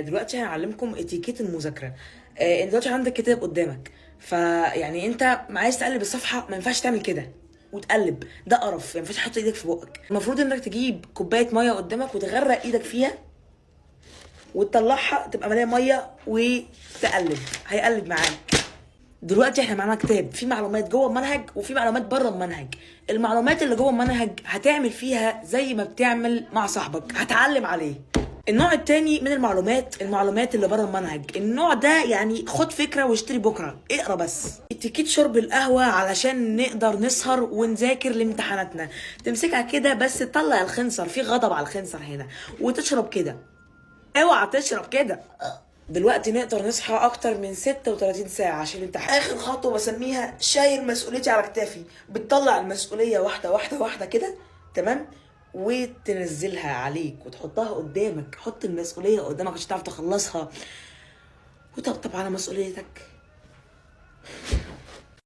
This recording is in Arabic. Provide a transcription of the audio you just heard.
دلوقتي هنعلمكم اتيكيت المذاكره. انت دلوقتي عندك كتاب قدامك، فيعني انت عايز تقلب الصفحه، ما ينفعش تعمل كده وتقلب، ده قرف. ما ينفعش تحط ايدك في بقك. المفروض انك تجيب كوبايه ميه قدامك وتغرق ايدك فيها وتطلعها تبقى مليانه ميه وتقلب، هيقلب معاك. دلوقتي احنا معانا كتاب فيه معلومات جوه المنهج وفي معلومات بره المنهج. المعلومات اللي جوه المنهج هتعمل فيها زي ما بتعمل مع صاحبك، هتعلم عليه. النوع التاني من المعلومات اللي بره المنهج، النوع ده يعني خد فكره واشتري بكره، اقرا بس. اتيكيت شرب القهوه علشان نقدر نسهر ونذاكر لامتحاناتنا. تمسكها كده بس تطلع الخنصر، في غضب على الخنصر هنا، وتشرب كده. اوعى تشرب كده. دلوقتي نقدر نصحى اكتر من 36 ساعة عشان الامتحان. اخر خطوة بسميها شايل مسؤوليتي على كتافي. بتطلع المسؤولية واحدة واحدة واحدة كده، تمام، وتنزلها عليك وتحطها قدامك. حط المسؤولية قدامك عشان تعرف تخلصها، وطبطب على مسؤوليتك.